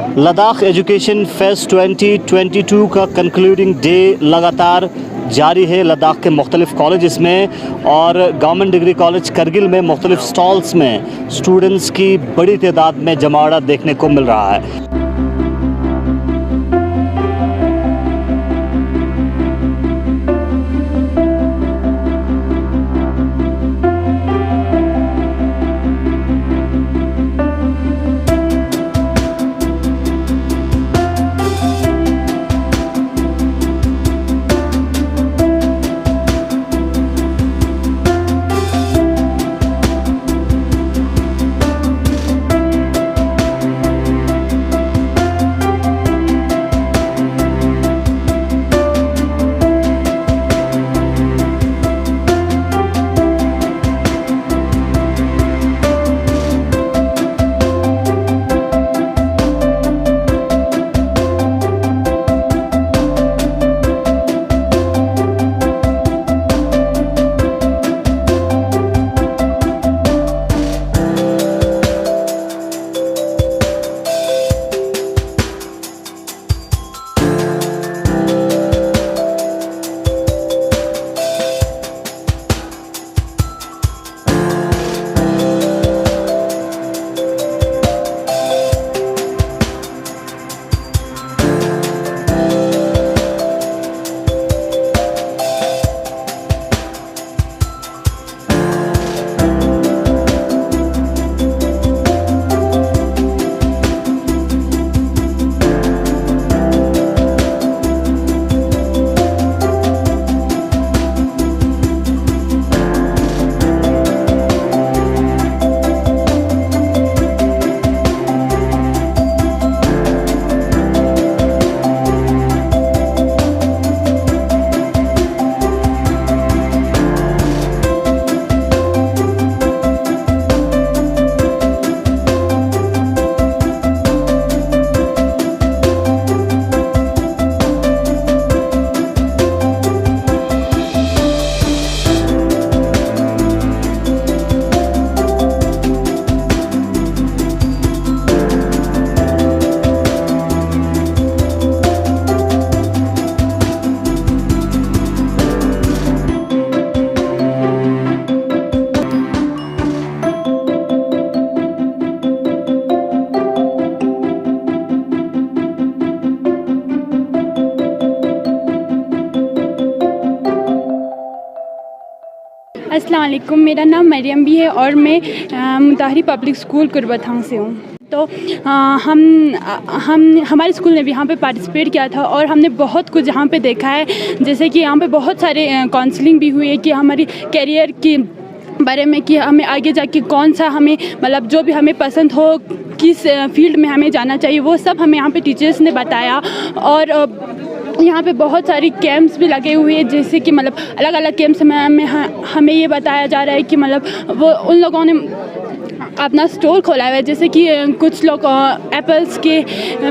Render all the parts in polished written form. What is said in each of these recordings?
Ladakh education fest 2022 का concluding day लगातार जारी है लद्दाख के मुख्तलिफ कॉलेज़ में, और गवर्नमेंट डिग्री कॉलेज करगिल में मुख्तलिफ स्टॉल्स में स्टूडेंट्स की बड़ी तादाद में जमावड़ा देखने को मिल रहा है। अस्सलाम वालेकुम, मेरा नाम मरियम भी है और मैं मुताहरी पब्लिक स्कूल कुर्बथांग से हूँ। तो हमारे स्कूल ने भी यहाँ पे पार्टिसिपेट किया था और हमने बहुत कुछ यहाँ पे देखा है। जैसे कि यहाँ पे बहुत सारे काउंसलिंग भी हुई है कि हमारी कैरियर की बारे में, कि हमें आगे जाके कौन सा हमें मतलब जो भी हमें पसंद हो, किस फील्ड में हमें जाना चाहिए, वो सब हमें यहाँ पे टीचर्स ने बताया। और यहाँ पे बहुत सारी कैंप्स भी लगे हुए हैं, जैसे कि मतलब अलग अलग कैंप्स में हमें ये बताया जा रहा है कि मतलब वो उन लोगों ने अपना स्टोर खोला हुआ है। जैसे कि कुछ लोग एप्पल्स के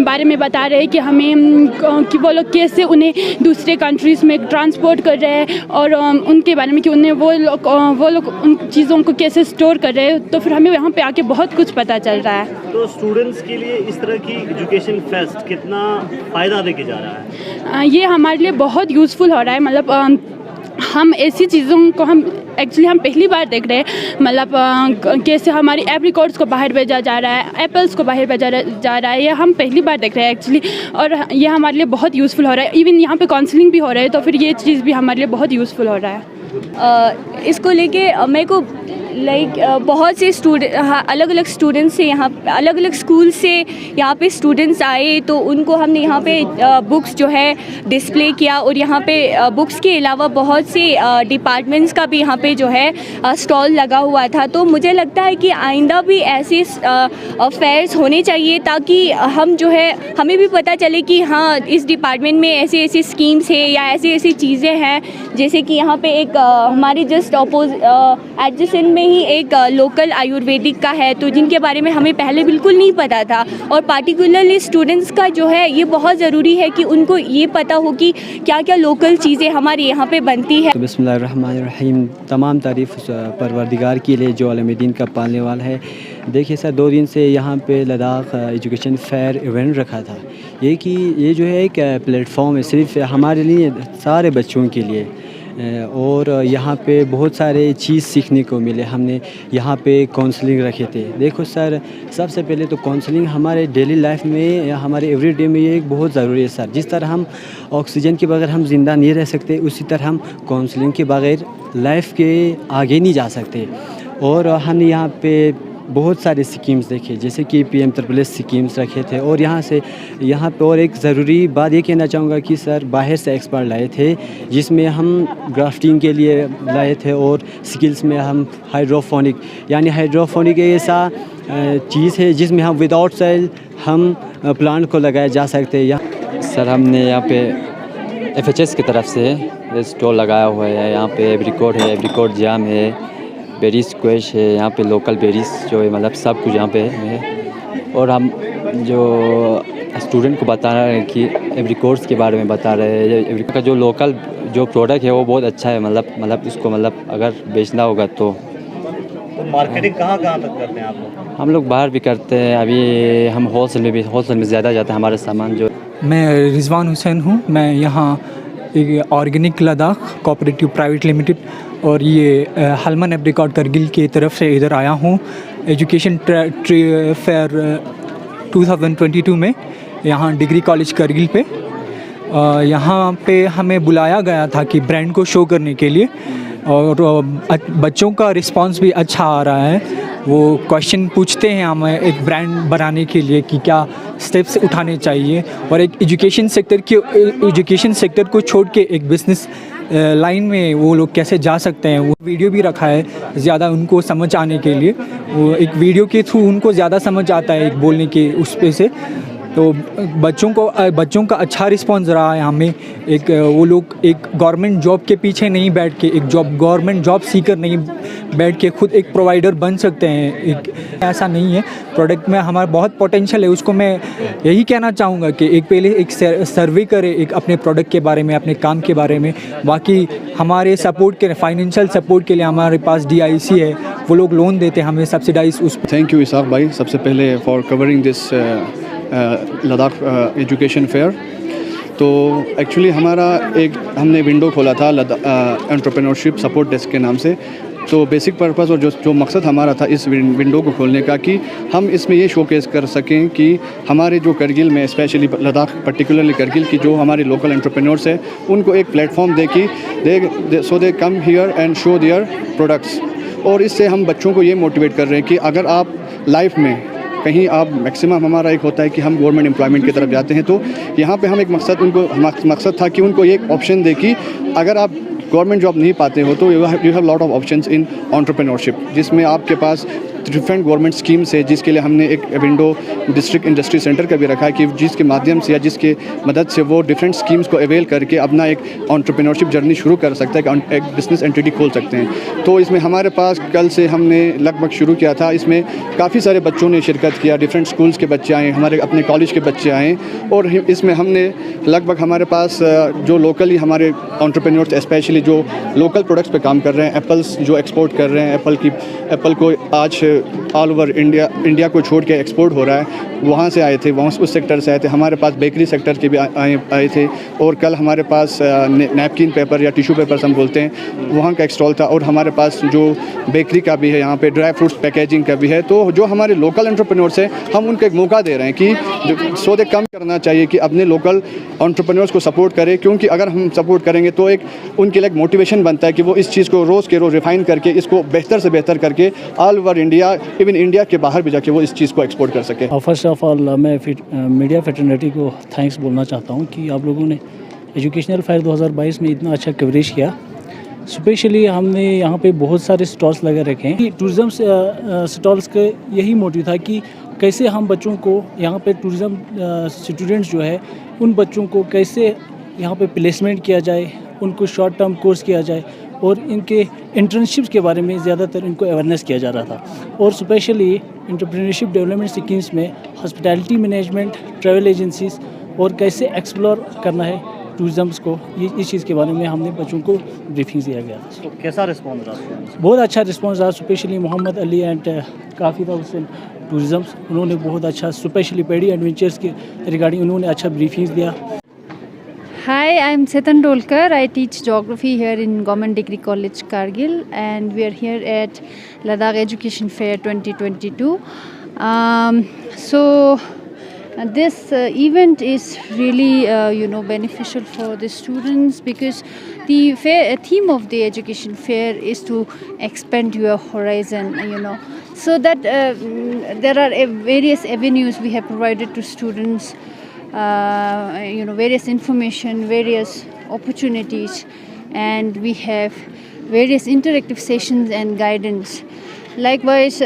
बारे में बता रहे हैं कि हमें कि वो लोग कैसे उन्हें दूसरे कंट्रीज़ में ट्रांसपोर्ट कर रहे हैं, और उनके बारे में कि उन्हें वो लोग उन चीज़ों को कैसे स्टोर कर रहे हैं। तो फिर हमें यहाँ पे आके बहुत कुछ पता चल रहा है। तो स्टूडेंट्स के लिए इस तरह की एजुकेशन फेस्ट कितना फ़ायदा देके जा रहा है? ये हमारे लिए बहुत यूज़फुल हो रहा है। मतलब हम ऐसी चीज़ों को हम पहली बार देख रहे हैं। मतलब कैसे हमारी एप्रिकॉट्स को बाहर भेजा जा रहा है, एप्पल्स को बाहर भेजा जा रहा है, ये हम पहली बार देख रहे हैं एक्चुअली। और ये हमारे लिए बहुत यूज़फुल हो रहा है। इवन यहाँ पे काउंसलिंग भी हो रहा है, तो फिर ये चीज़ भी हमारे लिए बहुत यूज़फुल हो रहा है। इसको लेके मेरे को बहुत से अलग अलग स्टूडेंट्स से यहाँ अलग अलग स्कूल से यहाँ पे स्टूडेंट्स आए, तो उनको हमने यहाँ पे बुक्स जो है डिस्प्ले किया। और यहाँ पे बुक्स के अलावा बहुत से डिपार्टमेंट्स का भी यहाँ पे जो है स्टॉल लगा हुआ था। तो मुझे लगता है कि आइंदा भी ऐसे फेयर्स होने चाहिए, ताकि हम जो है हमें भी पता चले कि हाँ इस डिपार्टमेंट में ऐसे ऐसे स्कीम्स है या ऐसी ऐसी चीज़ें हैं। जैसे कि यहाँ पे एक हमारे जस्ट एडजेसेंट में ही एक लोकल आयुर्वेदिक का है, तो जिनके बारे में हमें पहले बिल्कुल नहीं पता था। और पार्टिकुलरली स्टूडेंट्स का जो है ये बहुत ज़रूरी है कि उनको ये पता हो कि क्या क्या लोकल चीज़ें हमारे यहाँ पे बनती है। तो बिस्मिल्लाहिर्रहमानिर्रहीम, तमाम तारीफ़ परवरदिगार के लिए जो आलम-ए-दीन का पालने वाला है। देखिए सर, 2 दिन से यहाँ पे लद्दाख एजुकेशन फेयर इवेंट रखा था। ये जो है एक प्लेटफॉर्म है सिर्फ हमारे लिए, सारे बच्चों के लिए। और यहाँ पे बहुत सारे चीज़ सीखने को मिले। हमने यहाँ पे काउंसलिंग रखे थे। देखो सर, सबसे पहले तो काउंसलिंग हमारे डेली लाइफ में या हमारे एवरीडे में ये एक बहुत ज़रूरी है सर। जिस तरह हम ऑक्सीजन के बगैर हम ज़िंदा नहीं रह सकते, उसी तरह हम काउंसलिंग के बगैर लाइफ के आगे नहीं जा सकते। और हमने यहाँ पे बहुत सारे स्कीम्स देखे, जैसे कि PM ट्रिपल स्कीम्स रखे थे। और यहाँ पे और एक ज़रूरी बात ये कहना चाहूँगा कि सर बाहर से एक्सपर्ट लाए थे, जिसमें हम ग्राफ्टिंग के लिए लाए थे और स्किल्स में हम हाइड्रोफोनिक ऐसा चीज़ है जिसमें हम विदाउट सॉइल हम प्लांट को लगाया जा सकते हैं। सर हमने यहाँ पे FHS की तरफ से स्टॉल लगाया हुआ है। यहाँ पे एब्रिकॉट जाम है, बेरी स्क्वैश है, यहाँ पे लोकल बेरीज जो है, मतलब सब कुछ यहाँ पे है। और हम जो स्टूडेंट को बता रहे हैं कि एब्रिकॉट्स के बारे में बता रहे हैं। एब्रिकॉट का जो लोकल जो प्रोडक्ट है वो बहुत अच्छा है, मतलब उसको अगर बेचना होगा तो मार्केटिंग कहाँ तक करते हैं आप लोग? हम लोग बाहर भी करते हैं। अभी हम होलसेल में ज़्यादा जाता है हमारा सामान जो। मैं रिजवान हुसैन हूँ। मैं यहाँ एक organic Ladakh cooperative private limited और ये हलमन एब्रिकॉट करगिल की तरफ से इधर आया हूँ एजुकेशन फेयर 2022 में, यहाँ डिग्री कॉलेज करगिल पे। यहाँ पे हमें बुलाया गया था कि ब्रांड को शो करने के लिए, और बच्चों का रिस्पांस भी अच्छा आ रहा है। वो क्वेश्चन पूछते हैं हमें एक ब्रांड बनाने के लिए कि क्या स्टेप्स उठाने चाहिए, और एक एजुकेशन सेक्टर को छोड़ के एक बिज़नेस लाइन में वो लोग कैसे जा सकते हैं। वो वीडियो भी रखा है ज़्यादा उनको समझ आने के लिए। वो एक वीडियो के थ्रू उनको ज़्यादा समझ आता है एक बोलने के उस पे से। तो बच्चों का अच्छा रिस्पांस रहा है हमें। वो लोग एक गवर्नमेंट जॉब के पीछे नहीं बैठ के, गवर्नमेंट जॉब सीकर नहीं बैठ के खुद एक प्रोवाइडर बन सकते हैं। ऐसा नहीं है, प्रोडक्ट में हमारा बहुत पोटेंशियल है। उसको मैं यही कहना चाहूँगा कि पहले एक सर्वे करें एक अपने प्रोडक्ट के बारे में, अपने काम के बारे में। बाकी हमारे फाइनेंशियल सपोर्ट के लिए हमारे पास DIC है, वो लोग लोन देते हैं हमें सब्सिडाइज उस। थैंक यू इसाक भाई, सबसे पहले for covering this Ladakh education fair. तो एक्चुअली हमने विंडो खोला था एंटरप्रेन्योरशिप सपोर्ट डेस्क के नाम से। तो बेसिक पर्पस और जो मकसद हमारा था इस विंडो को खोलने का, कि हम इसमें ये शोकेस कर सकें कि हमारे जो करगिल में, स्पेशली लद्दाख पर्टिकुलरली करगिल की जो हमारे लोकल एंटरप्रेन्योर्स हैं, उनको एक प्लेटफॉर्म दे कि they come here and show their products. और इससे हम बच्चों को ये मोटिवेट कर रहे हैं कि अगर आप लाइफ में कहीं आप मैक्सिमम हमारा एक होता है कि हम गवर्नमेंट एम्प्लॉयमेंट की तरफ जाते हैं, तो यहाँ पे हम एक मकसद था कि उनको ये ऑप्शन दे कि अगर आप गवर्नमेंट जॉब नहीं पाते हो तो you have lot of options in entrepreneurship, जिसमें आपके पास डिफरेंट गवर्नमेंट स्कीम्स है, जिसके लिए हमने एक विंडो डिस्ट्रिक्ट इंडस्ट्री सेंटर का भी रखा है कि जिसके माध्यम से या जिसके मदद से वो डिफरेंट स्कीम्स को अवेल करके अपना एक एंटरप्रेन्योरशिप जर्नी शुरू कर सकता है, एक बिजनेस एंटिटी खोल सकते हैं। तो इसमें हमारे पास कल से हमने लगभग शुरू किया था। इसमें काफ़ी सारे बच्चों ने शिरकत किया, डिफरेंट स्कूल्स के बच्चे आए, हमारे अपने कॉलेज के बच्चे आए। और इसमें हमने लगभग हमारे पास जो लोकली हमारे एंटरप्रेन्योर्स स्पेशली जो लोकल प्रोडक्ट्स पे काम कर रहे हैं, एप्पल्स जो एक्सपोर्ट कर रहे हैं, एप्पल को आज ऑल ओवर इंडिया को छोड़ के एक्सपोर्ट हो रहा है, वहाँ से आए थे, उस सेक्टर से आए थे। हमारे पास बेकरी सेक्टर के भी आए थे। और कल हमारे पास नैपकिन पेपर या टिश्यू पेपर्स हम बोलते हैं, वहाँ का एक स्टॉल था। और हमारे पास जो बेकरी का भी है, यहाँ पे ड्राई फ्रूट्स पैकेजिंग का भी है। तो जो हमारे लोकल एंटरप्रेन्योर्स हैं, हम उनको एक मौका दे रहे हैं कि सौदे कम करना चाहिए कि अपने लोकल एंटरप्रेन्योर्स को सपोर्ट करें, क्योंकि अगर हम सपोर्ट करेंगे तो एक उनके लिए एक मोटिवेशन बनता है कि वो इस चीज़ को रोज़ के रोज़ रिफाइन करके इसको बेहतर से बेहतर करके all over India, even India के बाहर भी जाके वो इस चीज़ को एक्सपोर्ट कर सके। फर्स्ट ऑफ ऑल मैं मीडिया फ्रेटर्निटी को थैंक्स बोलना चाहता हूँ कि आप लोगों ने एजुकेशनल फेयर 2022 में इतना अच्छा कवरेज किया। स्पेशली हमने यहाँ पे बहुत सारे स्टॉल्स लगा रखे हैं। टूरिज़म स्टॉल्स का यही मोटिव था कि कैसे हम बच्चों को यहाँ पे टूरिज़म स्टूडेंट्स जो है, उन बच्चों को कैसे यहाँ पे प्लेसमेंट किया जाए, उनको शॉर्ट टर्म कोर्स किया जाए, और इनके इंटर्नशिप्स के बारे में ज़्यादातर इनको अवेयरनेस किया जा रहा था। और स्पेशली एंटरप्रेन्योरशिप डेवलपमेंट स्कीम्स में हॉस्पिटैलिटी मैनेजमेंट, ट्रैवल एजेंसीज़ और कैसे एक्सप्लोर करना है टूरिज़म्स को, ये इस चीज़ के बारे में हमने बच्चों को ब्रीफिंग दिया गया था। तो कैसा रिस्पॉन्स रहा? बहुत अच्छा रिस्पॉन्स रहा, स्पेशली मोहम्मद अली एंड काफिदा हुसैन टूरिज़म्स, उन्होंने बहुत अच्छा, स्पेशली पेडी एडवेंचर्स के रिगार्डिंग उन्होंने अच्छा ब्रीफिंग दिया। Hi, I'm Chetan Dolkar. I teach geography here in Government Degree College, Kargil, and we are here at Ladakh Education Fair 2022. This event is really, beneficial for the students because the theme of the education fair is to expand your horizon, so that there are various avenues we have provided to students. Various information, various opportunities, and we have various interactive sessions and guidance. Likewise,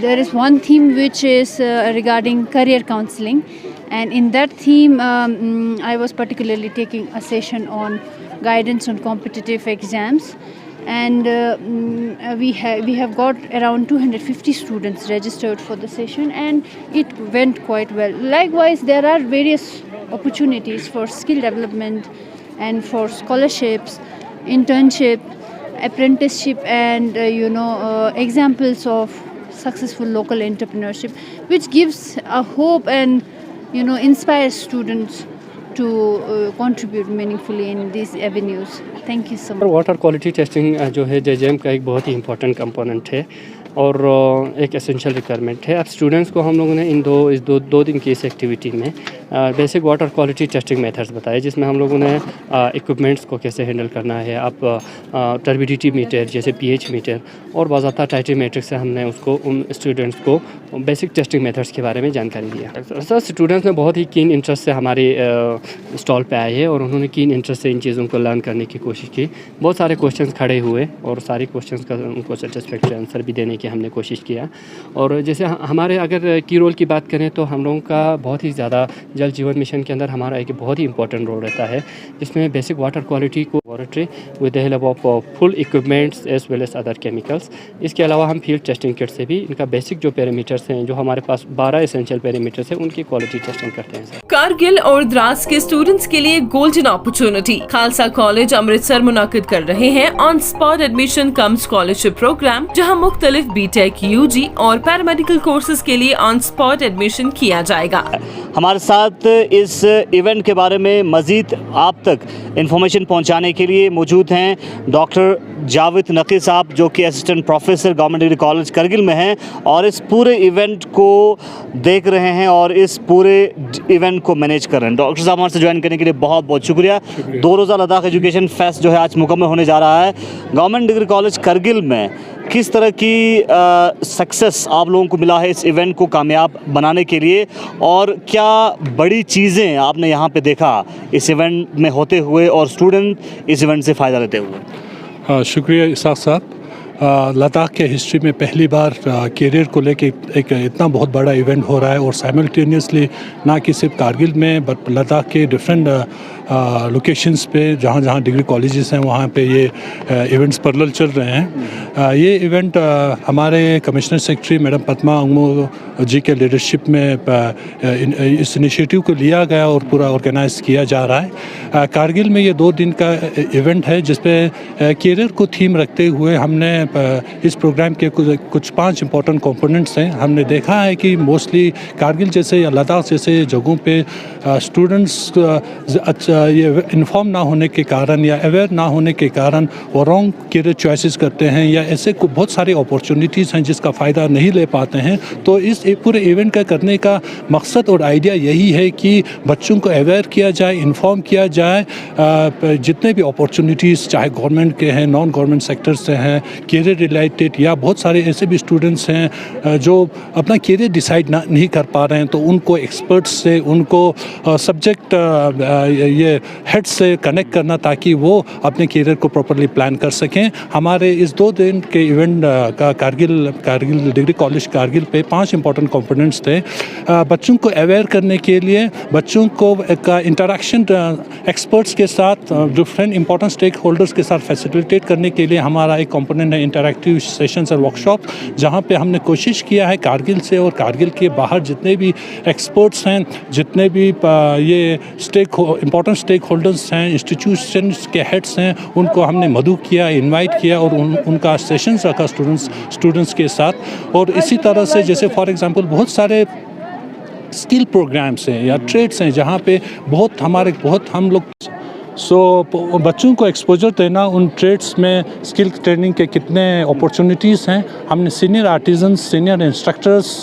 there is one theme which is regarding career counseling, and in that theme I was particularly taking a session on guidance on competitive exams, and we have got around 250 students registered for the session, and it went quite well. Likewise, there are various opportunities for skill development and for scholarships, internship, apprenticeship, and examples of successful local entrepreneurship, which gives a hope and inspires students to contribute meaningfully in these avenues. Thank you so much. Water quality testing जो है JJM का एक बहुत ही important component है और एक essential requirement है। अब स्टूडेंट्स को हम लोगों ने इस दो दिन की इस एक्टिविटी में basic water quality testing methods बताए, जिसमें हम लोगों ने इक्विपमेंट्स को कैसे हैंडल करना है, आप टर्बिडिटी मीटर जैसे पीएच मीटर और बाज़ाब्ता टाइट्रीमेट्रिक से हमने उन स्टूडेंट्स को बेसिक टेस्टिंग मेथड्स के बारे में जानकारी दिया। सर, स्टूडेंट्स ने बहुत ही कीन इंटरेस्ट से हमारे स्टॉल पे आए हैं और उन्होंने कीन इंटरेस्ट से इन चीज़ों को लर्न करने की कोशिश की। बहुत सारे क्वेश्चंस खड़े हुए और सारे क्वेश्चंस का उनको सेटिस्फैक्टरी आंसर भी देने की हमने कोशिश किया। और जैसे हमारे अगर की रोल की बात करें तो हम लोगों का बहुत ही ज़्यादा जल जीवन मिशन के अंदर हमारा एक बहुत ही इंपॉर्टेंट रोल रहता है, जिसमें बेसिक वाटर क्वालिटी को laboratory with the help of full equipments as well as other chemicals. इसके अलावा हम फील्ड टेस्टिंग किट से भी इनका बेसिक जो पैरामीटर्स हैं, जो हमारे पास 12 एसेंशियल पैरामीटर्स हैं, उनकी क्वालिटी टेस्टिंग करते हैं। कारगिल और द्रास के स्टूडेंट्स के लिए golden opportunity. Khalsa college Amritsar मुनाकिद कर रहे हैं on spot admission cum scholarship programme, जहां मुख्तलिफ बीटेक, यूजी और पैरामेडिकल कोर्सेज के लिए ऑन स्पॉट एडमिशन किया जाएगा। हमारे साथ इस इवेंट के बारे में मज़ीद आप तक इन्फॉर्मेशन पहुंचाने के लिए मौजूद हैं डॉक्टर जावेद नकी साहब, जो कि assistant professor government degree college Kargil में हैं और इस पूरे इवेंट को देख रहे हैं और इस पूरे इवेंट को मैनेज कर रहे हैं। डॉक्टर साहब, हमारे से ज्वाइन करने के लिए बहुत बहुत शुक्रिया। 2 रोज़ा लद्दाख एजुकेशन फेस्ट जो है आज मुकम्मल होने जा रहा है। गवर्नमेंट डिग्री कॉलेज करगिल में किस तरह की सक्सेस आप लोगों को मिला है इस इवेंट को कामयाब बनाने के लिए, और क्या बड़ी चीज़ें आपने यहाँ पे देखा इस इवेंट में होते हुए और स्टूडेंट इस इवेंट से फ़ायदा लेते हुए? शुक्रिया इसाक साहब। लद्दाख के हिस्ट्री में पहली बार कैरियर को लेके एक इतना बहुत बड़ा इवेंट हो रहा है और साइमल्टेनियसली ना कि सिर्फ कारगिल में बट लद्दाख के डिफरेंट लोकेशंस पे जहाँ जहाँ डिग्री कॉलेजेस हैं वहाँ पे ये इवेंट्स पैरेलल चल रहे हैं। ये इवेंट हमारे commissioner secretary madam Padma Angmo ji के लीडरशिप में इस इनिशिएटिव को लिया गया और पूरा ऑर्गेनाइज किया जा रहा है। कारगिल में ये 2 दिन का इवेंट है जिसपे कैरियर को थीम रखते हुए हमने इस प्रोग्राम के कुछ 5 इंपॉर्टेंट कंपोनेंट्स हैं। हमने देखा है कि मोस्टली कारगिल जैसे या लद्दाख जैसे जगहों पे स्टूडेंट्स ये इन्फॉर्म ना होने के कारण या अवेयर ना होने के कारण वो रॉन्ग कैरियर चॉइसेस करते हैं या ऐसे बहुत सारी अपॉर्चुनिटीज़ हैं जिसका फ़ायदा नहीं ले पाते हैं। तो इस पूरे इवेंट का करने का मकसद और आइडिया यही है कि बच्चों को अवेयर किया जाए, इन्फॉर्म किया जाए, जितने भी अपॉर्चुनिटीज़ चाहे गवर्नमेंट के हैं, नॉन गवर्नमेंट सेक्टर से हैं, कैरियर रिलेटेड, या बहुत सारे ऐसे भी स्टूडेंट्स हैं जो अपना कैरियर डिसाइड नहीं कर पा रहे हैं, तो उनको एक्सपर्ट्स से उनको सब्जेक्ट ये हेड से कनेक्ट करना ताकि वो अपने करियर को प्रॉपरली प्लान कर सकें। हमारे इस 2 दिन के इवेंट का कारगिल डिग्री कॉलेज कारगिल पे 5 इंपॉर्टेंट कंपोनेंट्स थे। बच्चों को अवेयर करने के लिए, बच्चों को एक इंटरेक्शन एक्सपर्ट्स के साथ, डिफरेंट इंपॉर्टेंट स्टेक होल्डर्स के साथ फैसिलिटेट करने के लिए हमारा एक कंपोनेंट है इंटरैक्टिव सेशंस और वर्कशॉप, जहाँ पे हमने कोशिश किया है कारगिल से और कारगिल के बाहर जितने भी एक्सपर्ट्स हैं, जितने भी ये इंपॉर्टेंट स्टेक होल्डर्स हैं, इंस्टीट्यूशंस के हेड्स हैं, उनको हमने मदऊ किया, इनवाइट किया और उनका सेशंस रखा स्टूडेंट्स के साथ। और इसी तरह से जैसे फॉर एग्जांपल बहुत सारे स्किल प्रोग्राम्स हैं या ट्रेड्स हैं जहाँ पे हम लोग बच्चों को एक्सपोजर देना उन ट्रेड्स में, स्किल ट्रेनिंग के कितने अपॉर्चुनिटीज़ हैं। हमने सीनियर आर्टिजन्स, सीनियर इंस्ट्रक्टर्स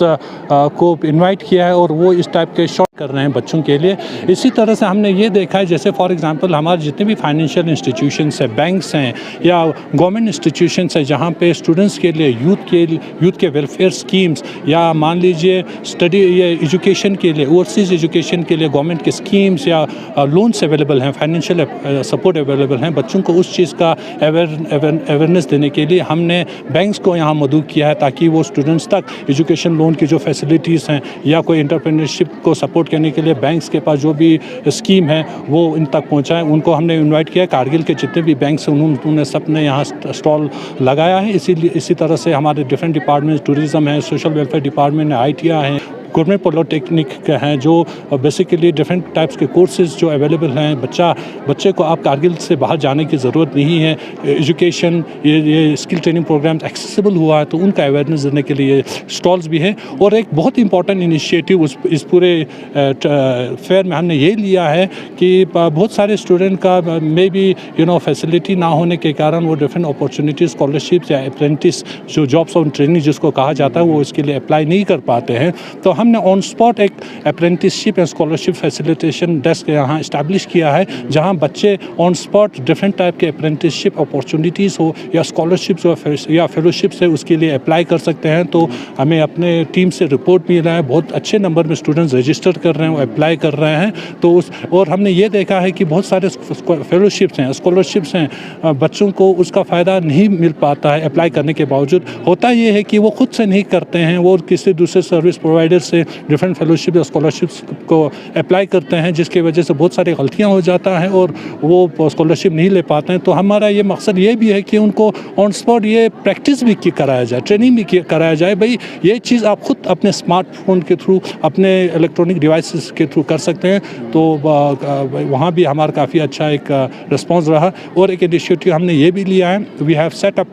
को इनवाइट किया है और वो इस टाइप के शॉर्ट कर रहे हैं बच्चों के लिए। इसी तरह से हमने ये देखा है जैसे फॉर एग्जांपल हमारे जितने भी फाइनेंशियल इंस्टीट्यूशंस हैं, बैंक्स हैं या गवर्नमेंट इंस्टीट्यूशंस हैं, जहाँ पे स्टूडेंट्स के लिए यूथ के वेलफेयर स्कीम्स या मान लीजिए स्टडी या एजुकेशन के लिए, ओवरसीज़ एजुकेशन के लिए गवर्नमेंट के स्कीम्स या लोन्स अवेलेबल हैं, फाइनेंशियल सपोर्ट अवेलेबल हैं। बच्चों को उस चीज़ का अवेयरनेस देने के लिए हमने बैंक्स को यहाँ मदऊ किया है ताकि वो स्टूडेंट्स तक एजुकेशन लोन की जो फैसिलिटीज़ हैं या कोई एंटरप्रेन्योरशिप को सपोर्ट करने के लिए बैंक्स के पास जो भी स्कीम है वो इन तक पहुँचाएँ। उनको हमने इन्वाइट किया। कारगिल के जितने भी बैंक्स हैं उन्होंने सब ने यहाँ स्टॉल लगाया है। इसी तरह से हमारे डिफरेंट डिपार्टमेंट्स, टूरिज़्म है, सोशल वेलफेयर डिपार्टमेंट है, ITI है, गवर्नमेंट पॉलिटेक्निक हैं, जो बेसिकली डिफरेंट टाइप्स के कोर्सेज जो अवेलेबल हैं। बच्चे को आप कारगिल से बाहर जाने की ज़रूरत नहीं है। एजुकेशन ये स्किल ट्रेनिंग प्रोग्राम्स एक्सेसिबल हुआ है तो उनका अवेयरनेस देने के लिए स्टॉल्स भी हैं। और एक बहुत इंपॉर्टेंट इनिशिएटिव इस पूरे फेयर में हमने ये लिया है कि बहुत सारे स्टूडेंट का मे बी फैसिलिटी ना होने के कारण वो डिफरेंट अपॉर्चुनिटीज़, स्कॉलरशिप्स या अप्रेंटिस जो जॉब्स ऑन ट्रेनिंग जिसको कहा जाता है वो इसके लिए अप्लाई नहीं कर पाते हैं। तो हमने ऑन स्पॉट एक apprenticeship and scholarship facilitation desk यहाँ इस्टेब्लिश किया है, जहाँ बच्चे ऑन स्पॉट डिफरेंट टाइप के अप्रेंटिसशिप अपॉर्चुनिटीज़ हो या स्कॉलरशिप्स या फेलोशिप्स है उसके लिए अप्लाई कर सकते हैं। तो हमें अपने टीम से रिपोर्ट मिला है, बहुत अच्छे नंबर में स्टूडेंट्स रजिस्टर कर रहे हैं, वो अप्लाई कर रहे हैं। तो और हमने ये देखा है कि बहुत सारे फेलोशिप्स हैं, स्कॉलरशिप्स हैं, बच्चों को उसका फ़ायदा नहीं मिल पाता है अप्लाई करने के बावजूद। होता ये है कि वो खुद से नहीं करते हैं, वो किसी दूसरे सर्विस प्रोवाइडर से डिफरेंट फेलोशिप या स्कॉलरशिप्स को अप्लाई करते हैं, जिसकी वजह से बहुत सारी गलतियां हो जाता है और वो स्कॉलरशिप नहीं ले पाते हैं। तो हमारा ये मकसद ये भी है कि उनको ऑन स्पॉट ये प्रैक्टिस भी कराया जाए, ट्रेनिंग भी कराया जाए। भाई ये चीज़ आप खुद अपने स्मार्टफोन के थ्रू, अपने इलेक्ट्रॉनिक डिवाइसेस के थ्रू कर सकते हैं। तो वहाँ भी हमारा काफ़ी अच्छा एक रिस्पॉन्स रहा। और एक इनिशिएटिव हमने ये भी लिया है, we have set up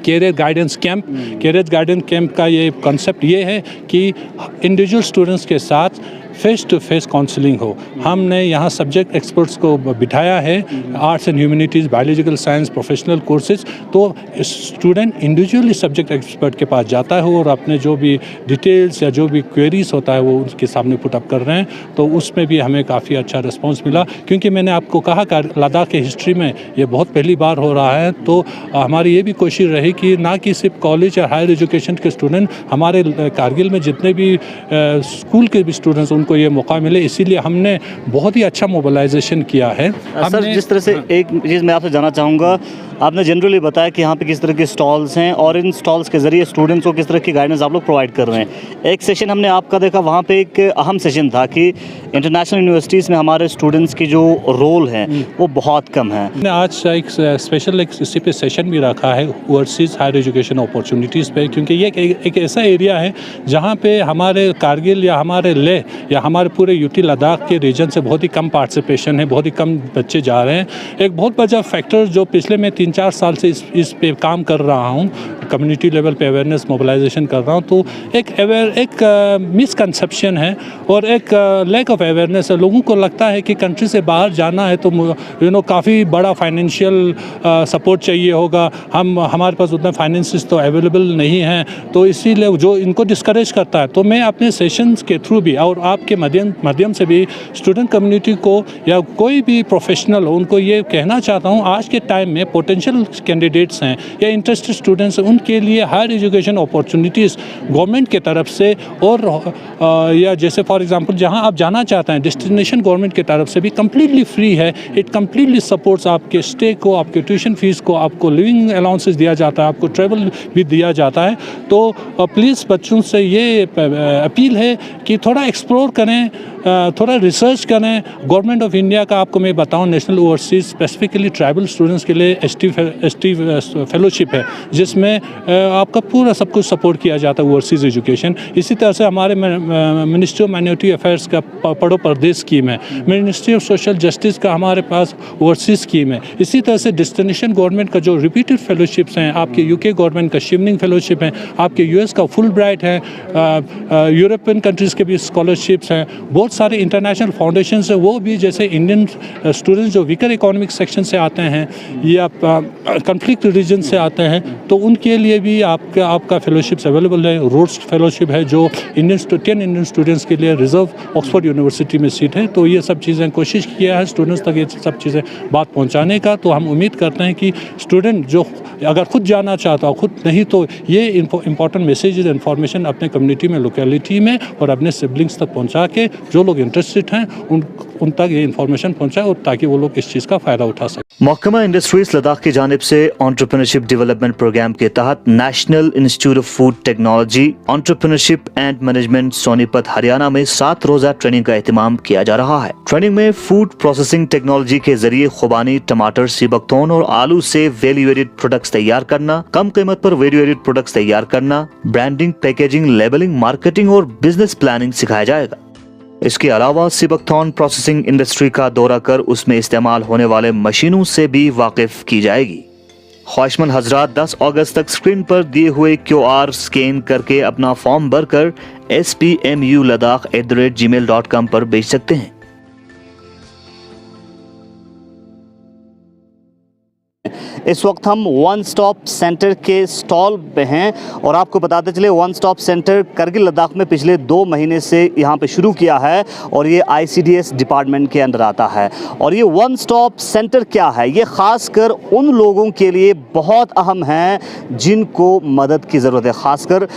career guidance camp. Career guidance camp का ये कॉन्सेप्ट ये है कि इंडिविजुअल स्टूडेंट्स के साथ फेस टू फेस काउंसलिंग हो। हमने यहाँ सब्जेक्ट एक्सपर्ट्स को बिठाया है, arts and humanities, biological science, professional courses. तो स्टूडेंट इंडिविजुअली सब्जेक्ट एक्सपर्ट के पास जाता है और अपने जो भी डिटेल्स या जो भी क्वेरीज होता है वो उसके सामने पुट अप कर रहे हैं। तो उसमें भी हमें काफ़ी अच्छा रिस्पॉन्स मिला, क्योंकि मैंने आपको कहा कि लद्दाख के हिस्ट्री में ये बहुत पहली बार हो रहा है। तो हमारी ये भी कोशिश रही कि ना कि सिर्फ कॉलेज या हायर एजुकेशन के स्टूडेंट, हमारे कारगिल में जितने भी स्कूल के भी स्टूडेंट्स उनको ये मौका मिले, इसीलिए हमने बहुत ही अच्छा मोबिलाइजेशन किया है। सर, जिस तरह से एक चीज़ मैं आपसे जानना चाहूँगा, आपने जनरली बताया कि यहाँ पे किस तरह के स्टॉल्स हैं और इन स्टॉल्स के ज़रिए स्टूडेंट्स को किस तरह की गाइडेंस आप लोग प्रोवाइड कर रहे हैं। एक सेशन हमने आपका देखा, वहाँ पे एक अहम सेशन था कि इंटरनेशनल यूनिवर्सिटीज़ में हमारे स्टूडेंट्स की जो रोल है वो बहुत कम है। हमने आज एक स्पेशल इसी पे सेशन भी रखा है ओवरसीज़ हायर एजुकेशन अपॉर्चुनिटीज़ पे, क्योंकि ये एक ऐसा एरिया है जहाँ पे हमारे कारगिल या हमारे लेह या हमारे पूरे यूटी लद्दाख के रीजन से बहुत ही कम पार्टिसिपेशन है, बहुत ही कम बच्चे जा रहे हैं। एक बहुत बड़ा फैक्टर जो पिछले मैं 3-4 साल से इस पे काम कर रहा हूँ, कम्युनिटी लेवल पे अवेयरनेस मोबिलाइजेशन कर रहा हूँ, तो एक मिसकंसेप्शन है और एक लैक ऑफ अवेयरनेस है। लोगों को लगता है कि कंट्री से बाहर जाना है तो काफ़ी बड़ा फाइनेंशियल सपोर्ट चाहिए होगा, हमारे पास उतना फाइनेंसिस तो अवेलेबल नहीं है, तो इसीलिए जो इनको डिस्करेज करता है। तो मैं अपने सेशंस के थ्रू भी, और आप आपके माध्यम से भी स्टूडेंट कम्युनिटी को या कोई भी प्रोफेशनल हो उनको ये कहना चाहता हूँ, आज के टाइम में पोटेंशियल कैंडिडेट्स हैं या इंटरेस्टेड स्टूडेंट्स हैं, उनके लिए हायर एजुकेशन अपॉर्चुनिटीज़ गवर्नमेंट के तरफ से और या जैसे फॉर एग्जांपल जहां आप जाना चाहते हैं डेस्टिनेशन गवर्नमेंट की तरफ से भी कम्प्लीटली फ्री है। इट कम्प्लीटली सपोर्ट्स आपके स्टे को, आपके ट्यूशन फीस को, आपको लिविंग अलाउंसेस दिया जाता है, आपको ट्रैवल भी दिया जाता है। तो प्लीज़ बच्चों से ये अपील है कि थोड़ा एक्सप्लोर करें, थोड़ा रिसर्च करें। गवर्नमेंट ऑफ इंडिया का आपको मैं बताऊं national overseas specifically tribal students के लिए एसटी फेलोशिप है, जिसमें आपका पूरा सब कुछ सपोर्ट किया जाता है ओवरसीज़ एजुकेशन। इसी तरह से हमारे मिनिस्ट्री ऑफ माइनॉरिटी अफेयर्स का पढ़ो परदेश स्कीम है, मिनिस्ट्री ऑफ सोशल जस्टिस का हमारे पास ओवरसीज स्कीम है। इसी तरह से डेस्टिनेशन गवर्नमेंट का जो रिपीटेड फेलोशिप्स हैं, आपके यूके गवर्नमेंट का शिवनिंग फेलोशिप है, आपके यूएस का फुल ब्राइट है, यूरोपियन कंट्रीज़ के भी स्कॉलरशिप्स हैं, बहुत सारे इंटरनेशनल फाउंडेशंस है, वो भी जैसे इंडियन स्टूडेंट्स जो वीकर इकोनॉमिक सेक्शन से आते हैं या कॉन्फ्लिक्ट रीजन से आते हैं, तो उनके लिए भी आपका फेलोशिप्स अवेलेबल है। रोड्स फेलोशिप है जो 10 इंडियन स्टूडेंट्स के लिए रिजर्व ऑक्सफोर्ड यूनिवर्सिटी में सीट है। तो ये सब चीज़ें कोशिश किया है स्टूडेंट्स तक ये सब चीज़ें बात पहुंचाने का। तो हम उम्मीद करते हैं कि स्टूडेंट जो अगर खुद जाना चाहता हो, खुद नहीं तो ये इंपॉर्टेंट मैसेजेस इन्फॉर्मेशन अपने कम्युनिटी में, लोकेलिटी में और अपने सिबलिंग्स तक पहुंचा के जो लोग इंटरेस्टेड हैं उन तक ये इन्फॉर्मेशन पहुंचाए और ताकि वो लोग इस चीज़ का फ़ायदा उठा सकें। महकमा इंडस्ट्रीज लद्दाख की जानिब से एंटरप्रेन्योरशिप डेवलपमेंट प्रोग्राम के तहत national institute of food technology entrepreneurship and management Sonipat Haryana में 7 रोजा ट्रेनिंग का एहतमाम किया जा रहा है। ट्रेनिंग में फूड प्रोसेसिंग टेक्नोलॉजी के जरिए खुबानी, टमाटर, सीबकथोन और आलू से वैल्यू एडेड प्रोडक्ट्स तैयार करना, कम कीमत पर वैल्यू एडेड प्रोडक्ट्स तैयार करना, ब्रांडिंग, पैकेजिंग, लेबलिंग, मार्केटिंग और बिजनेस प्लानिंग सिखाया जाएगा। इसके अलावा सीबकथोन प्रोसेसिंग इंडस्ट्री का दौरा कर उसमें इस्तेमाल होने वाले मशीनों से भी वाकिफ की जाएगी। ख्वाहिशमंद हजरात 10 अगस्त तक स्क्रीन पर दिए हुए QR स्कैन करके अपना फॉर्म भरकर spmuladakh@gmail.com पर भेज सकते हैं। इस वक्त हम वन स्टॉप सेंटर के स्टॉल पे हैं और आपको बताते चले one stop centre Kargil Ladakh में पिछले 2 महीने से यहाँ पे शुरू किया है और ये ICDS डिपार्टमेंट के अंदर आता है। और ये वन स्टॉप सेंटर क्या है, ये ख़ासकर उन लोगों के लिए बहुत अहम है जिनको मदद की ज़रूरत है, ख़ासकर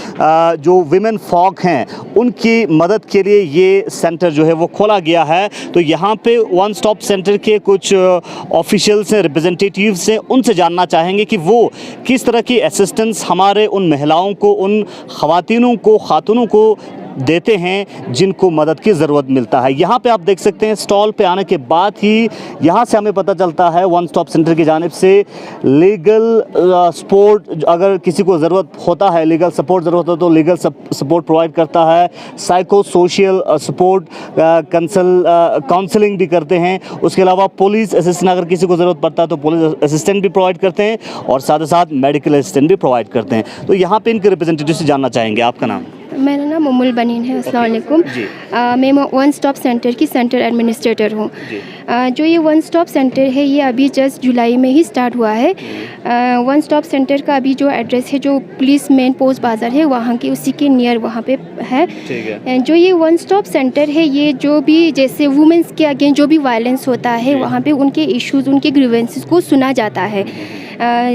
जो विमेन फॉक हैं उनकी मदद के लिए ये सेंटर जो है वो खोला गया है। तो यहाँ पे वन स्टॉप सेंटर के कुछ ऑफिशियल्स हैं, रिप्रेजेंटेटिव्स हैं, उनसे जानना चाहेंगे कि वो किस तरह की असिस्टेंस हमारे उन महिलाओं को, उन खातूनों को देते हैं जिनको मदद की ज़रूरत मिलता है। यहाँ पे आप देख सकते हैं स्टॉल पे आने के बाद ही यहाँ से हमें पता चलता है वन स्टॉप सेंटर की जानिब से लीगल सपोर्ट, अगर किसी को ज़रूरत होता है, लीगल सपोर्ट ज़रूरत हो तो लीगल सपोर्ट प्रोवाइड करता है, साइको सोशल सपोर्ट, काउंसलिंग भी करते हैं। उसके अलावा पुलिस असिस्टेंट, अगर किसी को ज़रूरत पड़ता है तो पुलिस असिस्टेंट भी प्रोवाइड करते हैं और साथ ही साथ मेडिकल असिस्टेंट भी प्रोवाइड करते हैं। तो यहाँ पे इनके रिप्रेजेंटेटिव से जानना चाहेंगे, आपका नाम? मेरा नाम उम्मुल बनीन है। अस्सलाम वालेकुम। मैं वन स्टॉप सेंटर की सेंटर एडमिनिस्ट्रेटर हूँ। जो ये वन स्टॉप सेंटर है ये अभी जस्ट जुलाई में ही स्टार्ट हुआ है। वन स्टॉप सेंटर का अभी जो एड्रेस है, जो पुलिस मेन पोस्ट बाज़ार है वहाँ के उसी के नियर वहाँ पे है। जो ये वन स्टॉप सेंटर है, ये जो भी जैसे वुमेंस के अगेंस्ट जो भी वायलेंस होता है वहाँ पे उनके इश्यूज़, उनके ग्रीवेंसेस को सुना जाता है।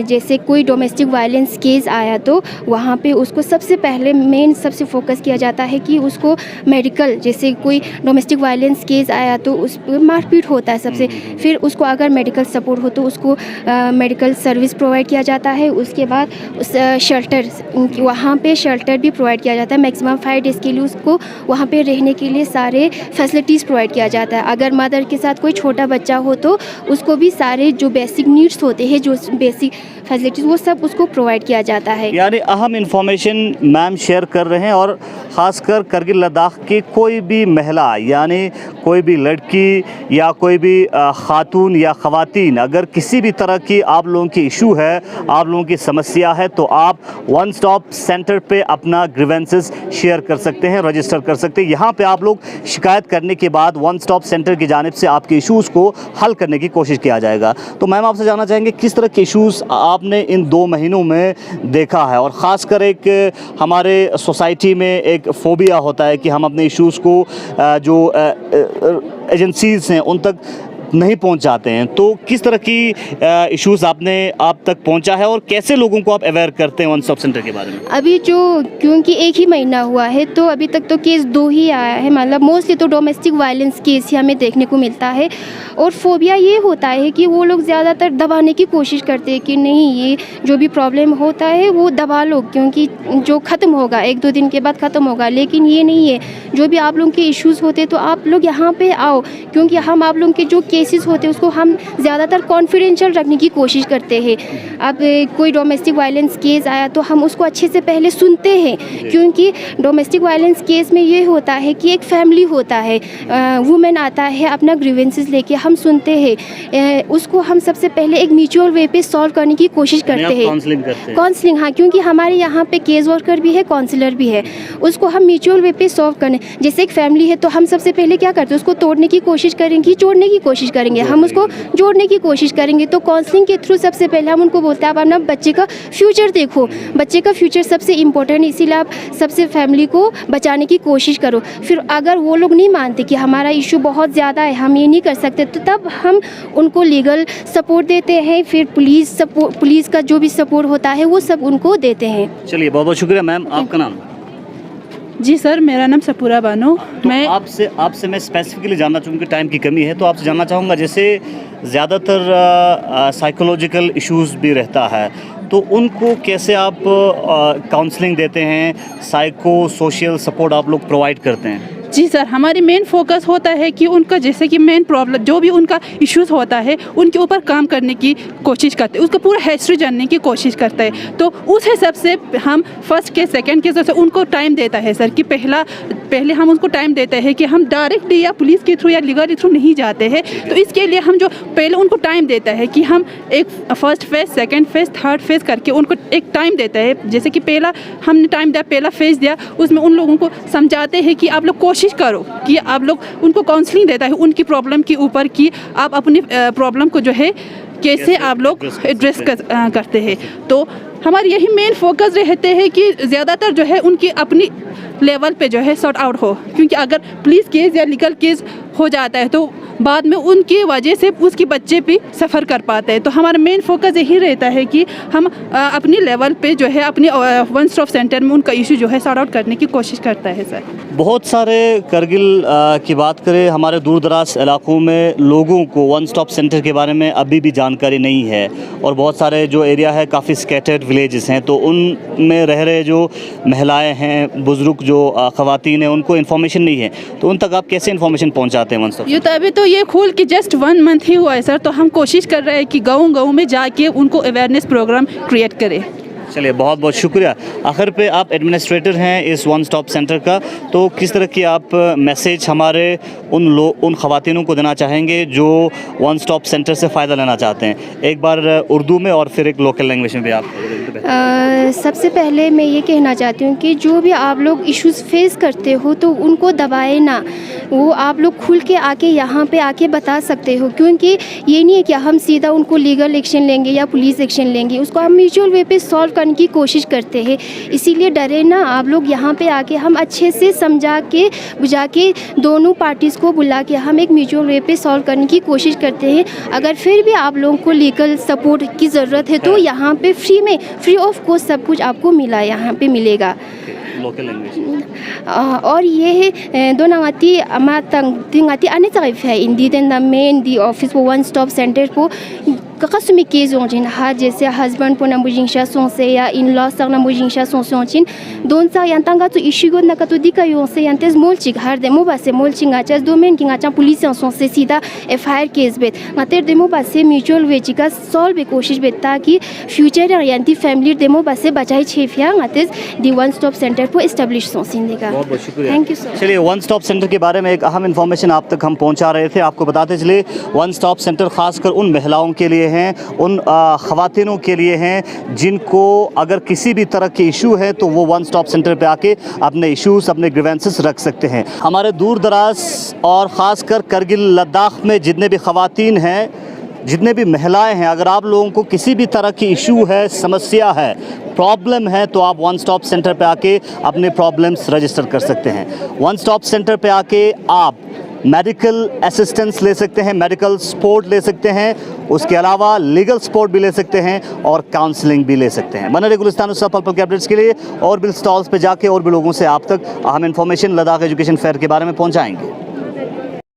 जैसे कोई डोमेस्टिक वायलेंस केस आया तो वहाँ पे उसको सबसे पहले सबसे फोकस किया जाता है कि उसको मेडिकल, जैसे कोई डोमेस्टिक वायलेंस केस आया तो उस पर मारपीट होता है सबसे, फिर उसको अगर मेडिकल सपोर्ट हो तो उसको मेडिकल सर्विस प्रोवाइड किया जाता है। उसके बाद उस शेल्टर, वहाँ पे शेल्टर भी प्रोवाइड किया जाता है। मैक्सिमम 5 डेज़ के लिए उसको वहाँ पे रहने के लिए सारे फैसिलिटीज़ प्रोवाइड किया जाता है। अगर मदर के साथ कोई छोटा बच्चा हो तो उसको भी सारे जो बेसिक नीड्स होते हैं, जो बेसिक फैसिलिटीज़, वो सब उसको प्रोवाइड किया जाता है। यानी अहम इंफॉर्मेशन मैम शेयर कर रहे हैं और ख़ासकर करगिल लद्दाख की कोई भी महिला, यानी कोई भी लड़की या कोई भी खातून या ख़वातीन अगर किसी भी तरह की आप लोगों की इशू है, आप लोगों की समस्या है, तो आप वन स्टॉप सेंटर पे अपना ग्रीवेंसेस शेयर कर सकते हैं, रजिस्टर कर सकते हैं। यहाँ पे आप लोग शिकायत करने के बाद वन स्टॉप सेंटर की जानिब से आपके इशूज़ को हल करने की कोशिश किया जाएगा। तो मैम आपसे जानना चाहेंगे किस तरह के इशूज़ आपने इन 2 महीनों में देखा है, और ख़ासकर एक हमारे सोसाइटी में एक फोबिया होता है कि हम अपने इश्यूज़ को जो एजेंसीज़ हैं उन तक नहीं पहुंचाते हैं, तो किस तरह की इश्यूज़ आपने आप तक पहुंचा है और कैसे लोगों को आप अवेयर करते हैं वन स्टॉप सेंटर के बारे में? अभी जो क्योंकि 1 ही महीना हुआ है तो अभी तक तो केस 2 ही आया है, मतलब मोस्टली तो डोमेस्टिक वायलेंस केस ही हमें देखने को मिलता है। और फोबिया ये होता है कि वो लोग ज़्यादातर दबाने की कोशिश करते हैं कि नहीं, ये जो भी प्रॉब्लम होता है वो दबा लो क्योंकि जो ख़त्म होगा 1-2 दिन के बाद ख़त्म होगा। लेकिन ये नहीं है, जो भी आप लोगों के इश्यूज़ होते तो आप लोग यहाँ पे आओ, क्योंकि हम आप लोगों के जो केसेस होते हैं उसको हम ज़्यादातर कॉन्फिडेंशियल रखने की कोशिश करते हैं। अब कोई डोमेस्टिक वायलेंस केस आया तो हम उसको अच्छे से पहले सुनते हैं, क्योंकि डोमेस्टिक वायलेंस केस में ये होता है कि एक फैमिली होता है, वुमेन आता है अपना ग्रीवेंसेस लेके, हम सुनते हैं, उसको हम सबसे पहले एक म्यूचुअल वे पे सॉल्व करने की कोशिश करते हैं, काउंसलिंग। हाँ, क्योंकि हमारे यहाँ पे केस वर्कर भी है, काउंसलर भी है, उसको हम म्यूचुअल वे पे सॉल्व करने। जैसे एक फैमिली है तो हम सबसे पहले क्या करते हैं, उसको तोड़ने की कोशिश करेंगे, जोड़ने की कोशिश करेंगे, हम उसको जोड़ने की कोशिश करेंगे। तो काउंसलिंग के थ्रू सबसे पहले हम उनको बोलते हैं आप अपना बच्चे का फ्यूचर देखो, बच्चे का फ्यूचर सबसे इम्पोर्टेंट, इसीलिए आप सबसे फैमिली को बचाने की कोशिश करो। फिर अगर वो लोग नहीं मानते कि हमारा इशू बहुत ज़्यादा है, हम ये नहीं कर सकते, तो तब हम उनको लीगल सपोर्ट देते हैं, फिर पुलिस का जो भी सपोर्ट होता है वो सब उनको देते हैं। चलिए, बहुत बहुत शुक्रिया मैम। आपका नाम? जी सर, मेरा नाम सपूरा बानो। तो मैं आपसे मैं स्पेसिफिकली जानना चाहूँगा, टाइम की कमी है तो आपसे जानना चाहूँगा, जैसे ज़्यादातर साइकोलॉजिकल इश्यूज़ भी रहता है, तो उनको कैसे आप काउंसलिंग देते हैं, साइको सोशल सपोर्ट आप लोग प्रोवाइड करते हैं? जी सर, हमारी मेन फोकस होता है कि उनका जैसे कि मेन प्रॉब्लम जो भी उनका इश्यूज़ होता है उनके ऊपर काम करने की कोशिश करते हैं, उसका पूरा हिस्ट्री जानने की कोशिश करते हैं। तो उस हिसाब से हम फर्स्ट के सेकंड के जैसे उनको टाइम देता है सर कि पहले हम उनको टाइम देते हैं कि हम डायरेक्टली या पुलिस के थ्रू या लीगल थ्रू नहीं जाते हैं। तो इसके लिए हम जो पहले उनको टाइम देता है कि हम एक first phase, second phase, third phase करके उनको एक टाइम देता है। जैसे कि पहला हमने टाइम दिया, पहला फेज़ दिया, उसमें उन लोगों को समझाते हैं कि आप लोग कोशिश करो कि आप लोग, उनको काउंसलिंग देता है उनकी प्रॉब्लम के ऊपर कि आप अपनी प्रॉब्लम को जो है कैसे आप लोग एड्रेस करते हैं। तो हमारी यही मेन फोकस रहते हैं कि ज़्यादातर जो है उनकी अपनी लेवल पे जो है सॉर्ट आउट हो, क्योंकि अगर पुलिस केस या लीगल केस हो जाता है तो बाद में उनकी वजह से उसके बच्चे भी सफ़र कर पाते हैं। तो हमारा मेन फोकस यही रहता है कि हम अपनी लेवल पे जो है अपनी वन स्टॉप सेंटर में उनका इशू जो है सॉर्ट आउट करने की कोशिश करता है सर। बहुत सारे करगिल की बात करें, हमारे दूर दराज इलाकों में लोगों को वन स्टॉप सेंटर के बारे में अभी भी जानकारी नहीं है, और बहुत सारे जो एरिया है काफ़ी स्कैटर्ड विलेजेस हैं, तो उनमें रह रहे जो महिलाएं हैं, बुज़ुर्ग जो ख़वातीन हैं, उनको इन्फॉर्मेशन नहीं है, तो उन तक आप कैसे इन्फॉर्मेशन पहुँचाते हैं वन स्टॉप? ये तो अभी तो ये खोल के जस्ट 1 मंथ ही हुआ है सर, तो हम कोशिश कर रहे हैं कि गाँव में जाके उनको अवेयरनेस प्रोग्राम क्रिएट करें। चलिए, बहुत बहुत शुक्रिया। आखिर पे आप एडमिनिस्ट्रेटर हैं इस वन स्टॉप सेंटर का, तो किस तरह की आप मैसेज हमारे उन ख़वातीनों को देना चाहेंगे जो वन स्टॉप सेंटर से फ़ायदा लेना चाहते हैं? एक बार उर्दू में और फिर एक लोकल लैंग्वेज में भी आप। सबसे पहले मैं ये कहना चाहती हूँ कि जो भी आप लोग इश्यूज़ फेस करते हो तो उनको दबाए ना, वो आप लोग खुल के आके यहाँ पे आके बता सकते हो, क्योंकि ये नहीं है कि हम सीधा उनको लीगल एक्शन लेंगे या पुलिस एक्शन लेंगे, उसको हम म्यूचुअल वे पे सॉल्व करने की कोशिश करते हैं। इसीलिए डरे ना, आप लोग यहाँ पे आके हम अच्छे से समझा के बुझा के दोनों पार्टीज़ को बुला के हम एक म्यूचुअल वे पे सॉल्व करने की कोशिश करते हैं। अगर फिर भी आप लोगों को लीगल सपोर्ट की ज़रूरत है तो यहाँ पे फ्री ऑफ कॉस्ट सब कुछ आपको मिला, यहाँ पे मिलेगा। लोकल लैंग्वेज और ये है दो नंगाती अमा तंगाती आने चाहिए है इंडी then the main the office वो वन स्टॉप सेंटर को kakasumi kezo jin ha jese husband po namujincha sonse ya in law sa namujincha sonsonchin don sa yang tanga tu issue go nakatu dikayo se yantes molchik har demo base molching achas domain ki ngacha police sonse sida FIR case bet ngater demo base mutual vechika solve कोशिश बेता कि future यांती family demo बसे बचाई छेफिया ngates दी one stop centre को establish सोसिंदे का। बहुत बहुत शुक्रिया। Thank you sir. चलिए वन स्टॉप सेंटर के बारे में एक अहम इन्फॉर्मेशन आप तक हम पहुंचा रहे थे। आपको बताते चले वन स्टॉप सेंटर खासकर उन महिलाओं के लिए हैं, उन ख़वातीनों के लिए हैं जिनको अगर किसी भी तरह के इशू है तो वो वन स्टॉप सेंटर पे आके अपने इश्यूज अपने ग्रीवेंसेस रख सकते हैं। हमारे दूर दराज और ख़ासकर करगिल लद्दाख में जितने भी ख़वातीन हैं, जितने भी महिलाएं हैं, अगर आप लोगों को किसी भी तरह की इशू है, समस्या है, प्रॉब्लम है तो आप वन स्टॉप सेंटर पे आके अपने प्रॉब्लम्स रजिस्टर कर सकते हैं। वन स्टॉप सेंटर पे आके आप मेडिकल असिस्टेंस ले सकते हैं, मेडिकल सपोर्ट ले सकते हैं, उसके अलावा लीगल सपोर्ट भी ले सकते हैं और काउंसलिंग भी ले सकते हैं। बने रहिए गुलिस्तान उस पल के अपडेट्स के लिए और भी स्टॉल्स पे जाके और भी लोगों से आप तक अहम इन्फॉर्मेशन लद्दाख एजुकेशन फेयर के बारे में पहुँचाएंगे।